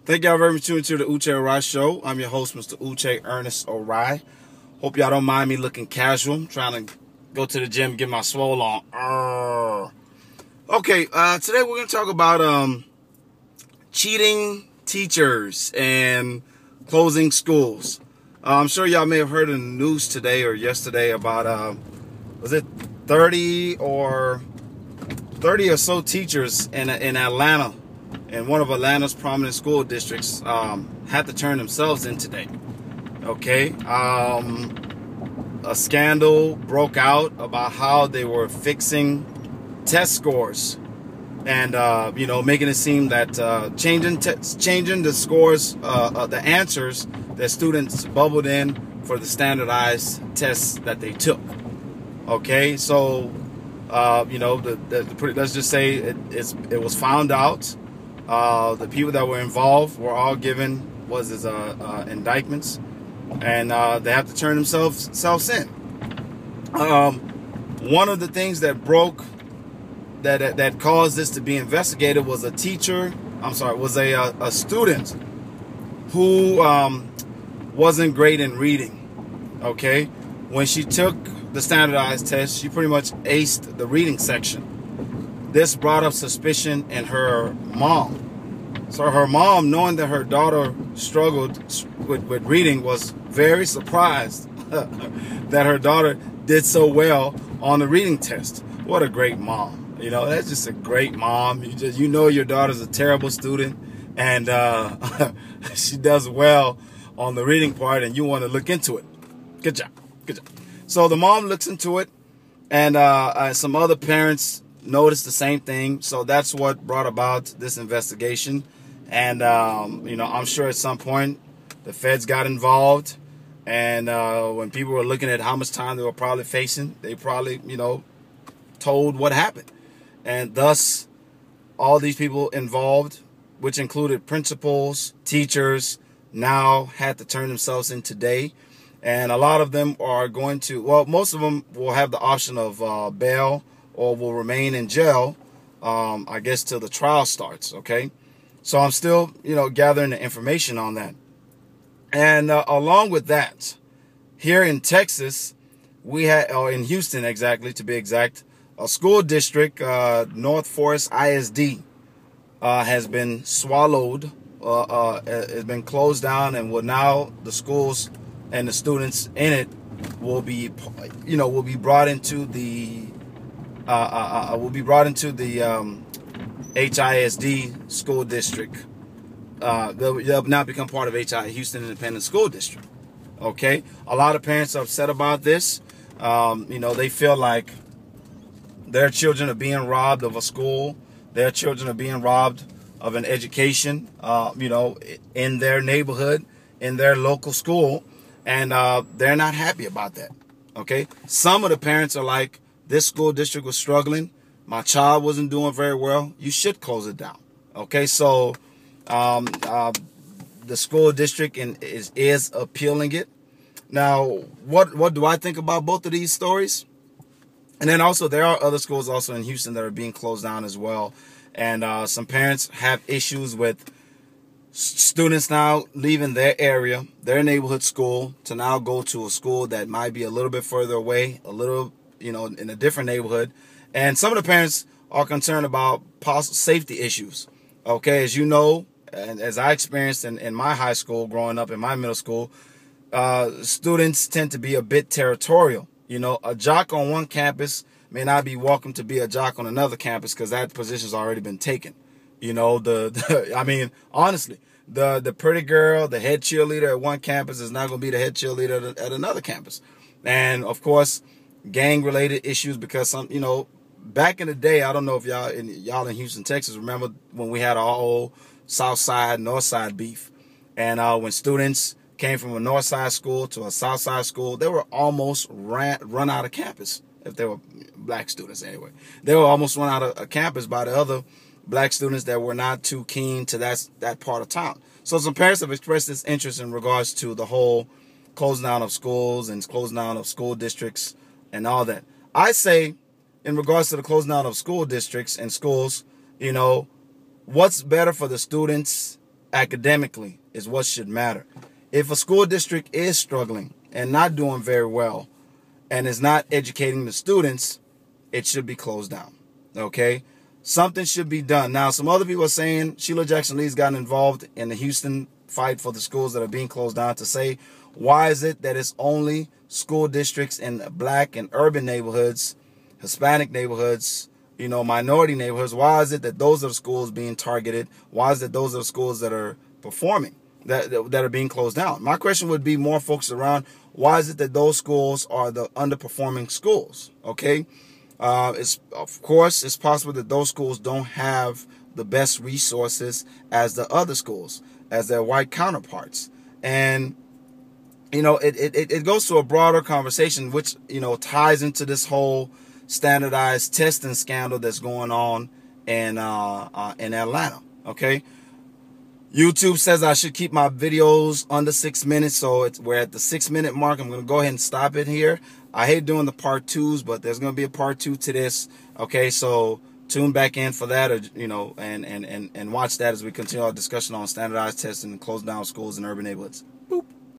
Thank y'all very much for tuning to the Uche Orai Show. I'm your host, Mr. Uche Ernest Orai. Hope y'all don't mind me looking casual. I'm trying to go to the gym, get my swole on. Okay, today we're going to talk about cheating teachers and closing schools. I'm sure y'all may have heard in the news today or yesterday about, was it 30 or so teachers in Atlanta, in one of Atlanta's prominent school districts, had to turn themselves in today. Okay, a scandal broke out about how they were fixing test scores and making it seem that changing the scores, the answers that students bubbled in for the standardized tests that they took. Okay, so let's just say it was found out. The people that were involved were all given indictments, and they have to turn themselves in. One of the things that broke that caused this to be investigated was a student who wasn't great in reading. Okay, when she took the standardized test, she pretty much aced the reading section. This brought up suspicion in her mom. So her mom, knowing that her daughter struggled with reading, was very surprised that her daughter did so well on the reading test. What a great mom. You know, that's just a great mom. You know your daughter's a terrible student, and she does well on the reading part, and you want to look into it. Good job. Good job. So the mom looks into it, and some other parents noticed the same thing. So that's what brought about this investigation. And, I'm sure at some point the feds got involved. And when people were looking at how much time they were probably facing, they probably, told what happened. And thus, all these people involved, which included principals, teachers, now had to turn themselves in today. And a lot of them are going to, most of them will have the option of bail or will remain in jail, I guess, till the trial starts, okay? So I'm still, gathering the information on that. And along with that, here in Texas, we had, or in Houston exactly, to be exact, a school district, North Forrest Isd, has been swallowed, has been closed down, and will now, the schools and the students in it will be brought into the HISD school district. They'll now become part of Houston Independent School District. Okay, a lot of parents are upset about this. They feel like their children are being robbed of a school. Their children are being robbed of an education. In their neighborhood, in their local school, and they're not happy about that. Okay, some of the parents are like, this school district was struggling. My child wasn't doing very well. You should close it down. Okay, so the school district is appealing it. Now, what do I think about both of these stories? And then also, there are other schools also in Houston that are being closed down as well. And some parents have issues with students now leaving their area, their neighborhood school, to now go to a school that might be a little bit further away, a little, in a different neighborhood. And some of the parents are concerned about possible safety issues. Okay, as you know, and as I experienced in my high school, growing up in my middle school, students tend to be a bit territorial. A jock on one campus may not be welcome to be a jock on another campus because that position's already been taken. Honestly, the pretty girl, the head cheerleader at one campus is not going to be the head cheerleader at another campus. And of course, gang-related issues, because back in the day, I don't know if y'all in Houston, Texas, remember when we had our old South Side, North Side beef. And when students came from a North Side school to a South Side school, they were almost run out of campus. If they were black students anyway. They were almost run out of campus by the other black students that were not too keen to that part of town. So some parents have expressed this interest in regards to the whole closing down of schools and closing down of school districts and all that. I say, in regards to the closing down of school districts and schools, what's better for the students academically is what should matter. If a school district is struggling and not doing very well and is not educating the students, it should be closed down. Okay? Something should be done. Now, some other people are saying Sheila Jackson Lee's gotten involved in the Houston fight for the schools that are being closed down to say, why is it that it's only school districts in black and urban neighborhoods, Hispanic neighborhoods, minority neighborhoods? Why is it that those are the schools being targeted? Why is it those are the schools that are performing, that are being closed down? My question would be more focused around, why is it that those schools are the underperforming schools? Okay? Of course, it's possible that those schools don't have the best resources as the other schools, as their white counterparts. And, it goes to a broader conversation, which, ties into this whole standardized testing scandal that's going on in Atlanta. Okay. YouTube says I should keep my videos under 6 minutes, so we're at the 6 minute mark. I'm going to go ahead and stop it here. I hate doing the part 2s, but there's going to be a part 2 to this. Okay, so tune back in for that, or and watch that as we continue our discussion on standardized testing and close down schools in urban neighborhoods.